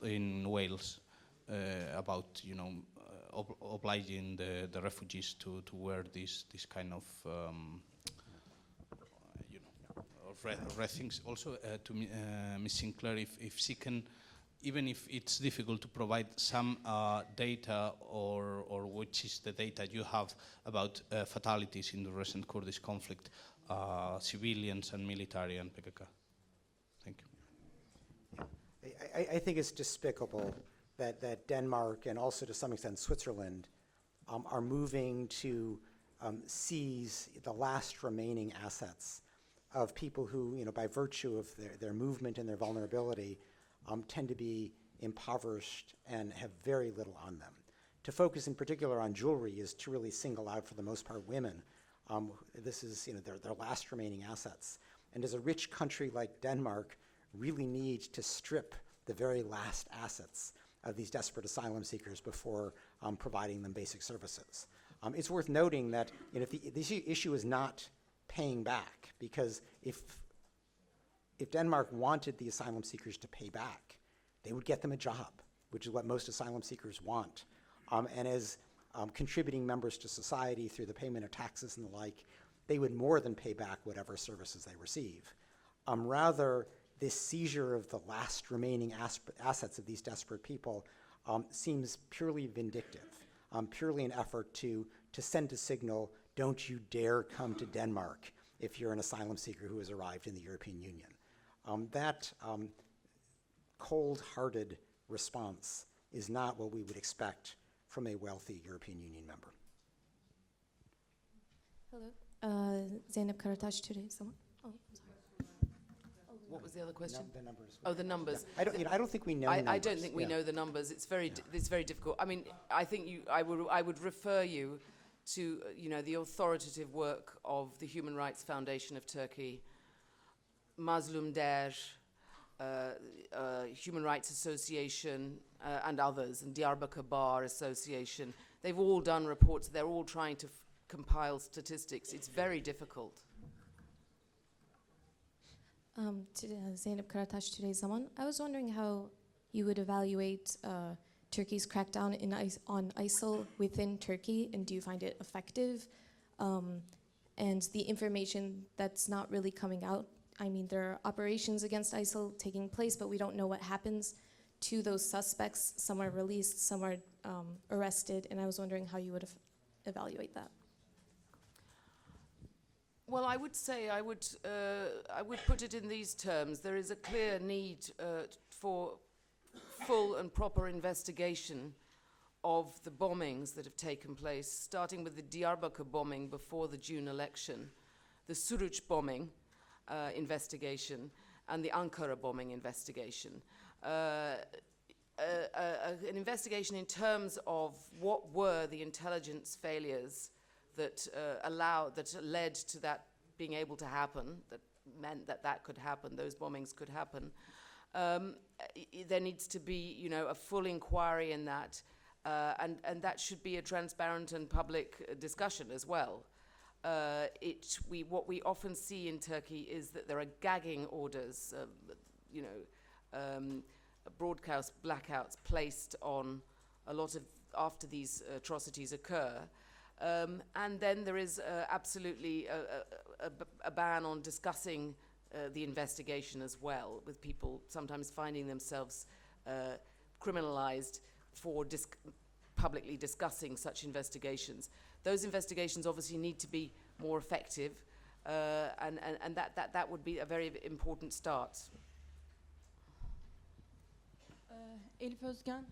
in Wales, about, you know, obliging the refugees to wear this kind of red things. Also, to Ms. Sinclair, if she can even if it's difficult to provide some data or which is the data you have about fatalities in the recent Kurdish conflict, civilians and military and PKK. Thank you. I think it's despicable that Denmark and also to some extent Switzerland are moving to seize the last remaining assets of people who, by virtue of their movement and their vulnerability, tend to be impoverished and have very little on them. To focus in particular on jewelry is to really single out, for the most part, women. This is their last remaining assets. And does a rich country like Denmark really need to strip the very last assets of these desperate asylum seekers before providing them basic services? It's worth noting that this issue is not paying back, because if Denmark wanted the asylum seekers to pay back, they would get them a job, which is what most asylum seekers want. And as contributing members to society through the payment of taxes and the like, they would more than pay back whatever services they receive. Rather, this seizure of the last remaining assets of these desperate people seems purely vindictive, purely an effort to send a signal, don't you dare come to Denmark if you're an asylum seeker who has arrived in the European Union. That cold-hearted response is not what we would expect from a wealthy European Union member. Hello, Zeynep Karataş Türey. Someone? Oh, I'm sorry. What was the other question? The numbers. Oh, the numbers. I don't think we know the numbers. I don't think we know the numbers. It's very difficult. I mean, I think I would refer you to the authoritative work of the Human Rights Foundation of Turkey, Mazlum Der, Human Rights Association, and others, and Diyarbakir Bar Association. They've all done reports. They're all trying to compile statistics. It's very difficult. Zeynep Karataş Türey Zaman. I was wondering how you would evaluate Turkey's crackdown on ISIL within Turkey, and do you find it effective? And the information that's not really coming out. I mean, there are operations against ISIL taking place, but we don't know what happens to those suspects. Some are released, some are arrested, and I was wondering how you would evaluate that. Well, I would say I would put it in these terms. There is a clear need for full and proper investigation of the bombings that have taken place, starting with the Diyarbakir bombing before the June election, the Suruç bombing investigation, and the Ankara bombing investigation. An investigation in terms of what were the intelligence failures that led to that being able to happen, that meant that could happen, those bombings could happen. There needs to be, a full inquiry in that, and that should be a transparent and public discussion as well. What we often see in Turkey is that there are gagging orders, broadcast blackouts placed on a lot of after these atrocities occur. And then there is absolutely a ban on discussing the investigation as well, with people sometimes finding themselves criminalized for publicly discussing such investigations. Those investigations obviously need to be more effective, and that would be a very important start. Elif Özgen,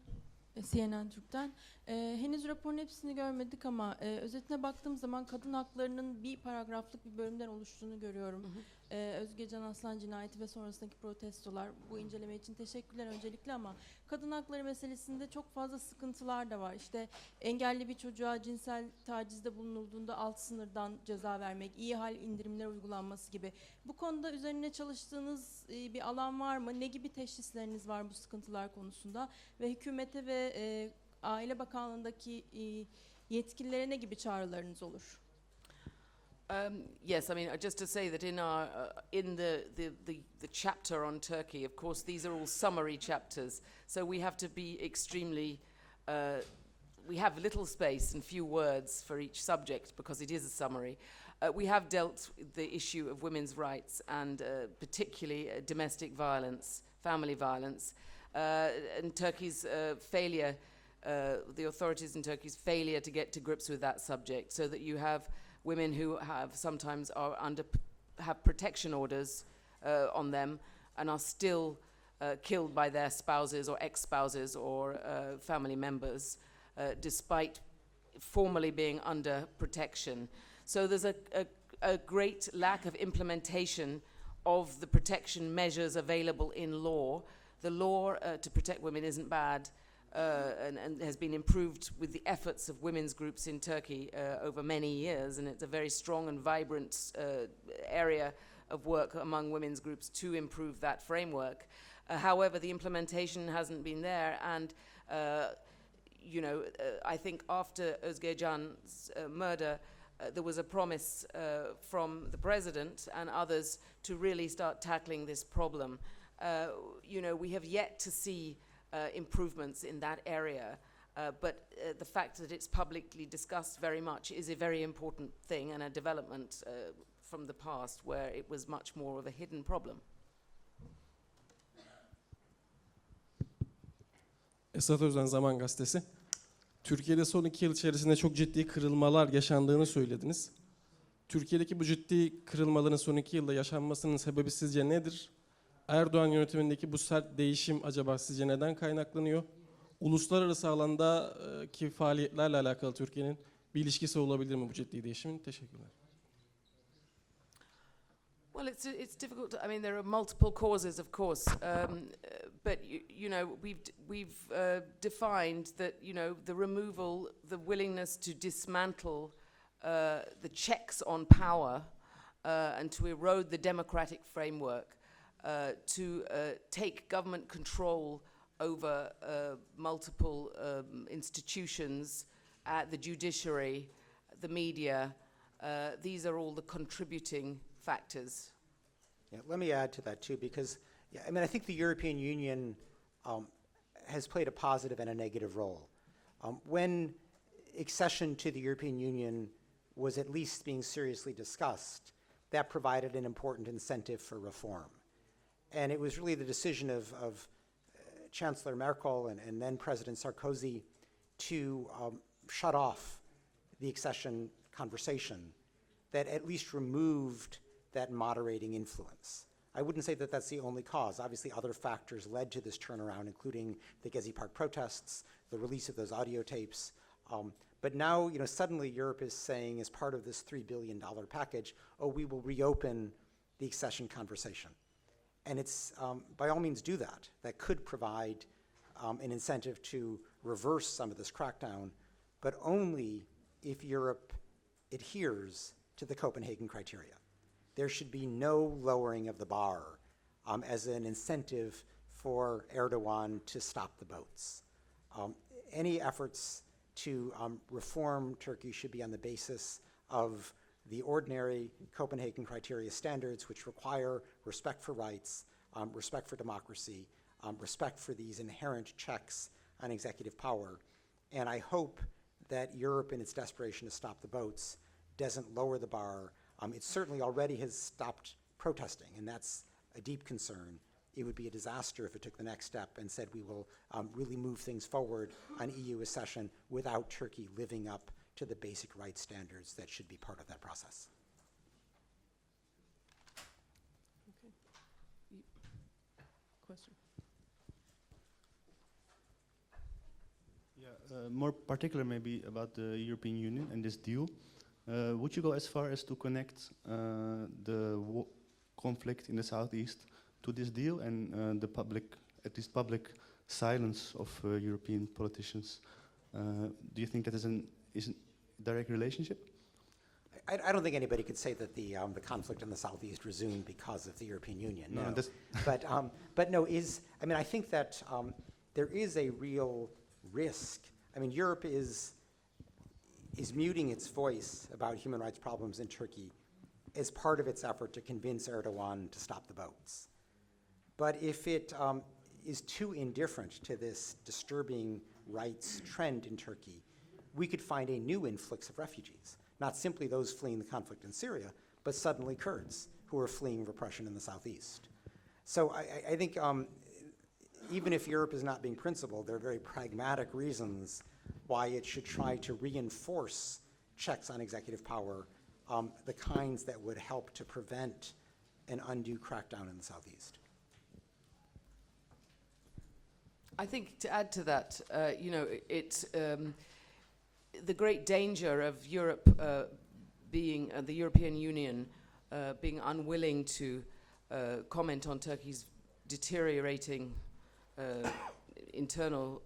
CNN Türk'ten. Henüz raporun hepsini görmedik ama özetine baktığım zaman kadın haklarının bir paragraflık bir bölümden oluştuğunu görüyorum. Özge Can Aslan cinayeti ve sonrasındaki protestolar. Bu inceleme için teşekkürler öncelikle, ama kadın hakları meselesinde çok fazla sıkıntılar da var. İşte engelli bir çocuğa cinsel tacizde bulunulduğunda alt sınırdan ceza vermek, iyi hal indirimler uygulanması gibi. Bu konuda üzerine çalıştığınız bir alan var mı? Ne gibi teşhisleriniz var bu sıkıntılar konusunda? Ve hükümete ve Aile Bakanlığı'ndaki yetkililere ne gibi çağrılarınız olur? Yes, I mean, just to say that in the chapter on Turkey, of course, these are all summary chapters, so we have to be extremely. We have little space and few words for each subject because it is a summary. We have dealt with the issue of women's rights and particularly domestic violence, family violence. and Turkey's failure, the authorities in Turkey's failure to get to grips with that subject, so that you have women who have sometimes have protection orders on them and are still killed by their spouses or ex-spouses or family members, despite formally being under protection. So there's a great lack of implementation of the protection measures available in law. The law to protect women isn't bad and has been improved with the efforts of women's groups in Turkey over many years, and it's a very strong and vibrant area of work among women's groups to improve that framework. However, the implementation hasn't been there, and I think after Özgecan's murder, there was a promise from the president and others to really start tackling this problem. We have yet to see improvements in that area, but the fact that it's publicly discussed very much is a very important thing and a development from the past where it was much more of a hidden problem. Esat Özen, Zaman Gazetesi. Türkiye'de son 2 yıl içerisinde çok ciddi kırılmalar yaşandığını söylediniz. Türkiye'deki bu ciddi kırılmaların son 2 yılda yaşanmasının sebebi sizce nedir? Erdoğan yönetimindeki bu sert değişim acaba sizce neden kaynaklanıyor? Uluslararası alandaki faaliyetlerle alakalı Türkiye'nin bir ilişkisi olabilir mi bu ciddi değişimin? Teşekkürler. Well, it's difficult. I mean, there are multiple causes, of course, but we've defined that the removal, the willingness to dismantle the checks on power and to erode the democratic framework, to take government control over multiple institutions, the judiciary, the media. These are all the contributing factors. Yeah, let me add to that too, because I think the European Union has played a positive and a negative role. When accession to the European Union was at least being seriously discussed, that provided an important incentive for reform. And it was really the decision of Chancellor Merkel and then President Sarkozy to shut off the accession conversation that at least removed that moderating influence. I wouldn't say that that's the only cause. Obviously, other factors led to this turnaround, including the Gezi Park protests, the release of those audio tapes. But now, suddenly Europe is saying, as part of this $3 billion package, we will reopen the accession conversation. And it's, by all means, do that. That could provide an incentive to reverse some of this crackdown, but only if Europe adheres to the Copenhagen criteria. There should be no lowering of the bar as an incentive for Erdogan to stop the boats. Any efforts to reform Turkey should be on the basis of the ordinary Copenhagen criteria standards, which require respect for rights, respect for democracy, respect for these inherent checks on executive power. And I hope that Europe, in its desperation to stop the boats, doesn't lower the bar. It certainly already has stopped protesting, and that's a deep concern. It would be a disaster if it took the next step and said we will really move things forward on EU accession without Turkey living up to the basic rights standards that should be part of that process. Okay. Question? Yeah, more particular maybe about the European Union and this deal. Would you go as far as to connect the conflict in the southeast to this deal and the public, at least public silence of European politicians? Do you think that is a direct relationship? I don't think anybody could say that the conflict in the southeast resumed because of the European Union. No, but no. I think that there is a real risk. Europe is muting its voice about human rights problems in Turkey as part of its effort to convince Erdogan to stop the boats. But if it is too indifferent to this disturbing rights trend in Turkey, we could find a new influx of refugees, not simply those fleeing the conflict in Syria, but suddenly Kurds who are fleeing repression in the southeast. So I think even if Europe is not being principled, there are very pragmatic reasons why it should try to reinforce checks on executive power, the kinds that would help to prevent an undue crackdown in the Southeast. I think to add to that, you know, the great danger of Europe being, the European Union being unwilling to comment on Turkey's deteriorating internal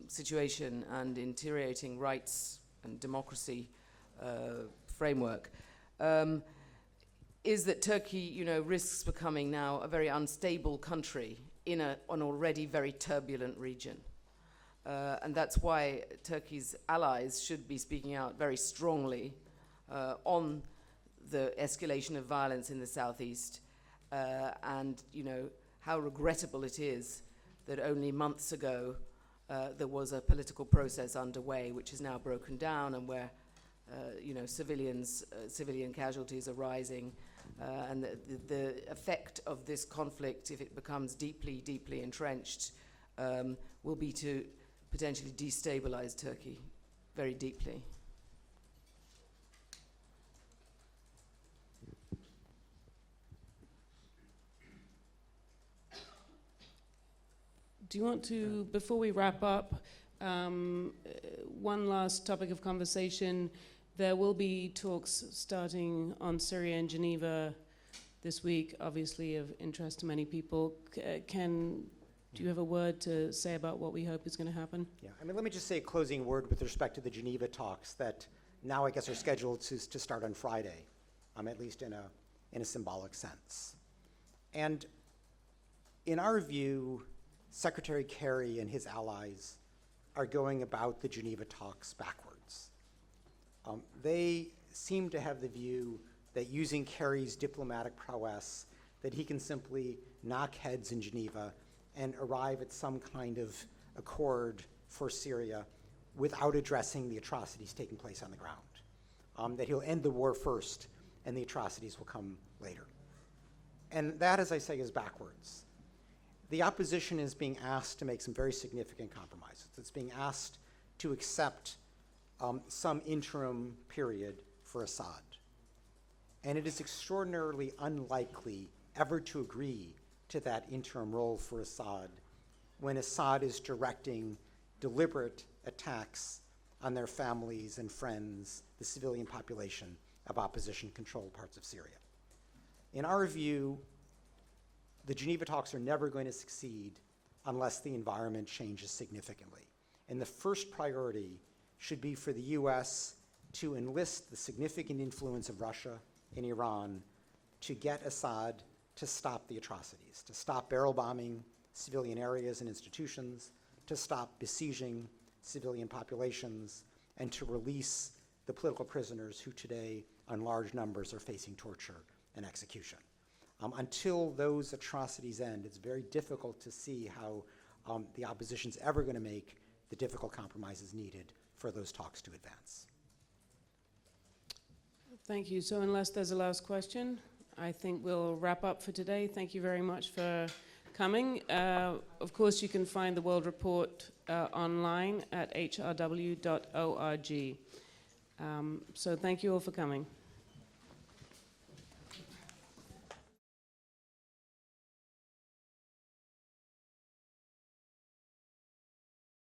situation and deteriorating rights and democracy framework, is that Turkey, you know, risks becoming now a very unstable country in an already very turbulent region. And that's why Turkey's allies should be speaking out very strongly on the escalation of violence in the southeast, and, you know, how regrettable it is that only months ago there was a political process underway which is now broken down, and where you know, civilian casualties are rising, and the effect of this conflict, if it becomes deeply entrenched, will be to potentially destabilize Turkey very deeply. Do you want to, before we wrap up, one last topic of conversation? There will be talks starting on Syria in Geneva this week, obviously of interest to many people. Do you have a word to say about what we hope is going to happen? Yeah, I mean, let me just say a closing word with respect to the Geneva talks that now I guess are scheduled to start on Friday, at least in a symbolic sense. And in our view, Secretary Kerry and his allies are going about the Geneva talks backwards. They seem to have the view that using Kerry's diplomatic prowess, that he can simply knock heads in Geneva and arrive at some kind of accord for Syria without addressing the atrocities taking place on the ground. That he'll end the war first and the atrocities will come later. And that, as I say, is backwards. The opposition is being asked to make some very significant compromises. It's being asked to accept some interim period for Assad. And it is extraordinarily unlikely ever to agree to that interim role for Assad when Assad is directing deliberate attacks on their families and friends, the civilian population of opposition-controlled parts of Syria. In our view, the Geneva talks are never going to succeed unless the environment changes significantly. And the first priority should be for the US to enlist the significant influence of Russia and Iran to get Assad to stop the atrocities, to stop barrel bombing civilian areas and institutions, to stop besieging civilian populations, and to release the political prisoners who today, in large numbers, are facing torture and execution. Until those atrocities end, it's very difficult to see how the opposition's ever going to make the difficult compromises needed for those talks to advance. Thank you. So unless there's a last question, I think we'll wrap up for today. Thank you very much for coming. Of course, you can find the World Report online at hrw.org. So thank you all for coming.